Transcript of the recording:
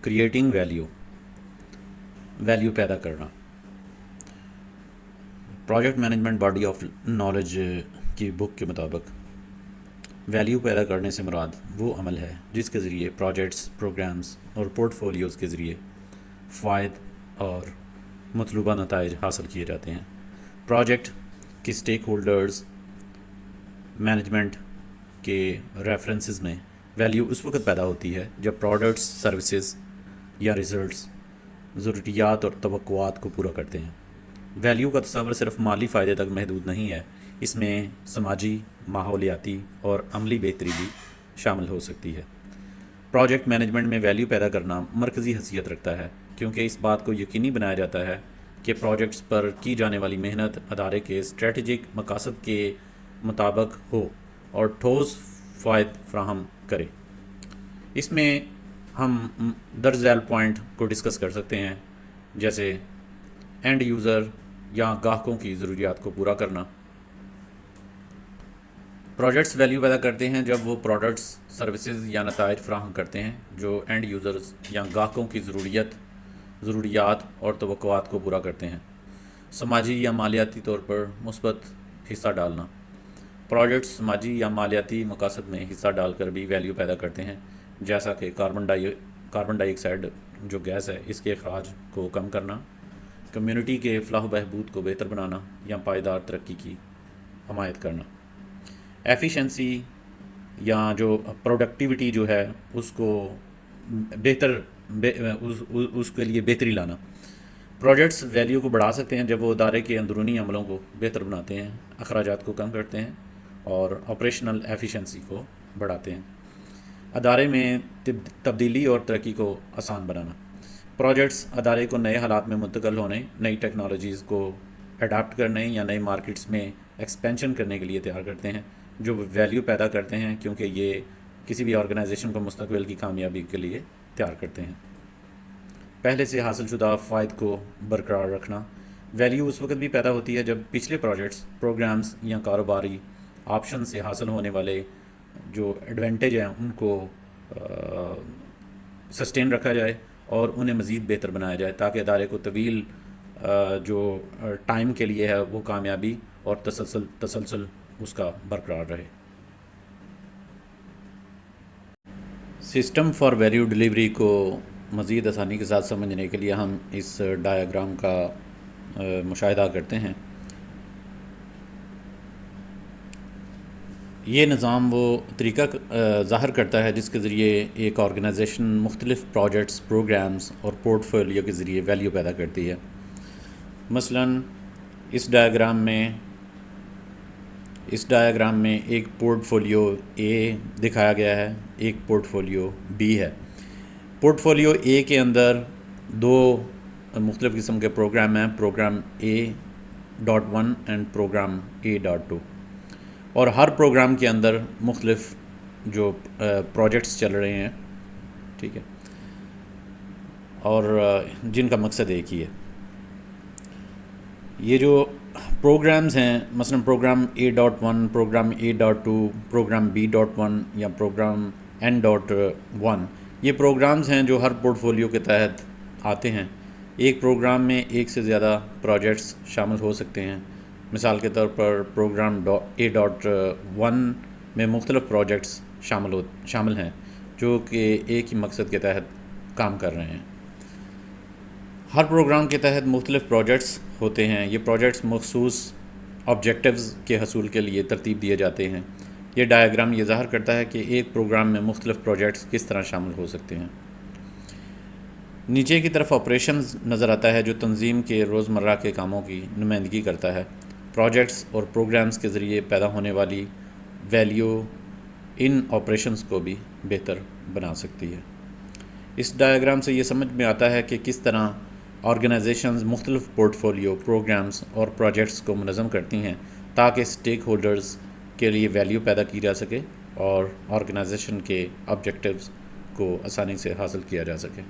Creating value پیدا کرنا۔ Project management body of knowledge کی بک کے مطابق ویلیو پیدا کرنے سے مراد وہ عمل ہے جس کے ذریعے پروجیکٹس، پروگرامز اور پورٹ فولیوز کے ذریعے فائد اور مطلوبہ نتائج حاصل کیے جاتے ہیں۔ پروجیکٹ کی سٹیک ہولڈرز مینجمنٹ کے ریفرنسز میں ویلیو اس وقت پیدا ہوتی ہے جب پروڈکٹس، سروسز یا ریزلٹس ضروریات اور توقعات کو پورا کرتے ہیں۔ ویلیو کا تصور صرف مالی فائدے تک محدود نہیں ہے، اس میں سماجی، ماحولیاتی اور عملی بہتری بھی شامل ہو سکتی ہے۔ پروجیکٹ مینجمنٹ میں ویلیو پیدا کرنا مرکزی حیثیت رکھتا ہے کیونکہ اس بات کو یقینی بنایا جاتا ہے کہ پروجیکٹس پر کی جانے والی محنت ادارے کے اسٹریٹجک مقاصد کے مطابق ہو اور ٹھوس فائد فراہم کرے۔ اس میں ہم درج ذیل پوائنٹ کو ڈسکس کر سکتے ہیں، جیسے اینڈ یوزر یا گاہکوں کی ضروریات کو پورا کرنا۔ پروجیکٹس ویلیو پیدا کرتے ہیں جب وہ پروڈکٹس، سروسز یا نتائج فراہم کرتے ہیں جو اینڈ یوزرز یا گاہکوں کی ضروریات اور توقعات کو پورا کرتے ہیں۔ سماجی یا مالیاتی طور پر مثبت حصہ ڈالنا۔ پروجیکٹس سماجی یا مالیاتی مقاصد میں حصہ ڈال کر بھی ویلیو پیدا کرتے ہیں، جیسا کہ کاربن ڈائی آکسائڈ جو گیس ہے اس کے اخراج کو کم کرنا، کمیونٹی کے فلاح و بہبود کو بہتر بنانا یا پائیدار ترقی کی حمایت کرنا۔ ایفیشنسی یا جو پروڈکٹیوٹی جو ہے اس کو اس کے لیے بہتری لانا۔ پروجیکٹس ویلیو کو بڑھا سکتے ہیں جب وہ ادارے کے اندرونی عملوں کو بہتر بناتے ہیں، اخراجات کو کم کرتے ہیں اور آپریشنل ایفیشنسی کو بڑھاتے ہیں۔ ادارے میں تبدیلی اور ترقی کو آسان بنانا۔ پروجیکٹس ادارے کو نئے حالات میں منتقل ہونے، نئی ٹیکنالوجیز کو اڈاپٹ کرنے یا نئے مارکیٹس میں ایکسپینشن کرنے کے لیے تیار کرتے ہیں، جو ویلیو پیدا کرتے ہیں کیونکہ یہ کسی بھی آرگنائزیشن کو مستقبل کی کامیابی کے لیے تیار کرتے ہیں۔ پہلے سے حاصل شدہ فائد کو برقرار رکھنا۔ ویلیو اس وقت بھی پیدا ہوتی ہے جب پچھلے پروجیکٹس، پروگرامز یا کاروباری آپشن سے حاصل ہونے والے جو ایڈوانٹیج ہیں ان کو سسٹین رکھا جائے اور انہیں مزید بہتر بنایا جائے تاکہ ادارے کو طویل جو ٹائم کے لیے ہے وہ کامیابی اور تسلسل اس کا برقرار رہے۔ سسٹم فار ویلیو ڈلیوری کو مزید آسانی کے ساتھ سمجھنے کے لیے ہم اس ڈایاگرام کا مشاہدہ کرتے ہیں۔ یہ نظام وہ طریقہ ظاہر کرتا ہے جس کے ذریعے ایک آرگنائزیشن مختلف پروجیکٹس، پروگرامز اور پورٹ فولیو کے ذریعے ویلیو پیدا کرتی ہے۔ مثلاً اس ڈایاگرام میں ایک پورٹ فولیو اے دکھایا گیا ہے، ایک پورٹ فولیو بی ہے۔ پورٹ فولیو اے کے اندر دو مختلف قسم کے پروگرام ہیں، programme A.1 and programme A.2، اور ہر پروگرام کے اندر مختلف جو پروجیکٹس چل رہے ہیں، ٹھیک ہے، اور جن کا مقصد ایک ہی ہے۔ یہ جو پروگرامز ہیں، مثلا programme A.1، programme A.2، programme B.1 یا پروگرام N.1، یہ پروگرامز ہیں جو ہر پورٹ فولیو کے تحت آتے ہیں۔ ایک پروگرام میں ایک سے زیادہ پروجیکٹس شامل ہو سکتے ہیں۔ مثال کے طور پر پروگرام A.1 میں مختلف پروجیکٹس شامل ہیں جو کہ ایک ہی مقصد کے تحت کام کر رہے ہیں۔ ہر پروگرام کے تحت مختلف پروجیکٹس ہوتے ہیں۔ یہ پروجیکٹس مخصوص آبجیکٹیوز کے حصول کے لیے ترتیب دیے جاتے ہیں۔ یہ ڈایاگرام یہ ظاہر کرتا ہے کہ ایک پروگرام میں مختلف پروجیکٹس کس طرح شامل ہو سکتے ہیں۔ نیچے کی طرف آپریشنز نظر آتا ہے جو تنظیم کے روزمرہ کے کاموں کی نمائندگی کرتا ہے۔ پروجیکٹس اور پروگرامز کے ذریعے پیدا ہونے والی ویلیو ان آپریشنز کو بھی بہتر بنا سکتی ہے۔ اس ڈایاگرام سے یہ سمجھ میں آتا ہے کہ کس طرح آرگنائزیشنز مختلف پورٹ فولیو، پروگرامز اور پروجیکٹس کو منظم کرتی ہیں تاکہ اسٹیک ہولڈرز کے لیے ویلیو پیدا کی جا سکے اور آرگنائزیشن کے آبجیکٹیوز کو آسانی سے حاصل کیا جا سکے۔